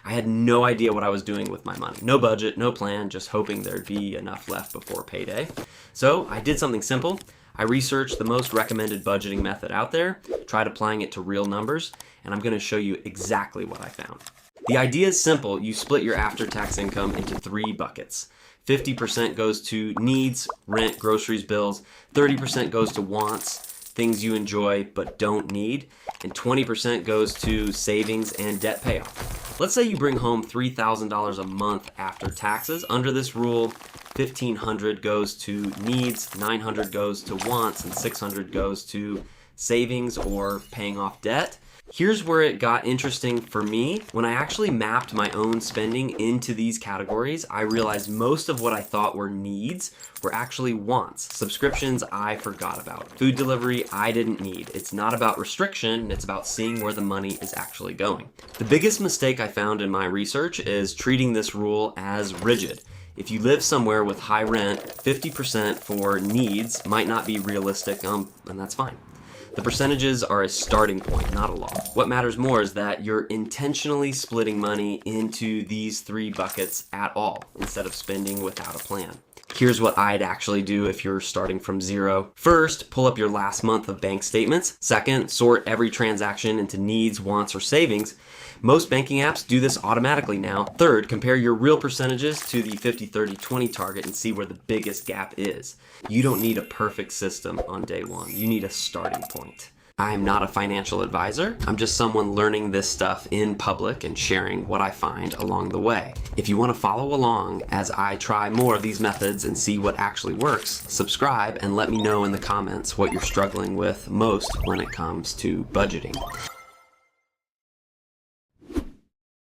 I had no idea what I was doing with my money. No budget, no plan, just hoping there'd be enough left before payday. So I did something simple. I researched the most recommended budgeting method out there, tried applying it to real numbers, and I'm gonna show you exactly what I found. The idea is simple. You split your after-tax income into 3 buckets. 50% goes to needs, rent, groceries, bills. 30% goes to wants, things you enjoy but don't need. And 20% goes to savings and debt payoff. Let's say you bring home $3,000 a month after taxes. Under this rule, $1,500 goes to needs, $900 goes to wants, and $600 goes to savings or paying off debt. Here's where it got interesting for me. When I actually mapped my own spending into these categories, I realized most of what I thought were needs were actually wants. Subscriptions I forgot about. Food delivery I didn't need. It's not about restriction, it's about seeing where the money is actually going. The biggest mistake I found in my research is treating this rule as rigid. If you live somewhere with high rent, 50% for needs might not be realistic, and that's fine. The percentages are a starting point, not a law. What matters more is that you're intentionally splitting money into these 3 buckets at all, instead of spending without a plan. Here's what I'd actually do if you're starting from zero. First, pull up your last month of bank statements. Second, sort every transaction into needs, wants, or savings. Most banking apps do this automatically now. Third, compare your real percentages to the 50-30-20 target and see where the biggest gap is. You don't need a perfect system on day one. You need a starting point. I'm not a financial advisor. I'm just someone learning this stuff in public and sharing what I find along the way. If you want to follow along as I try more of these methods and see what actually works, subscribe and let me know in the comments what you're struggling with most when it comes to budgeting.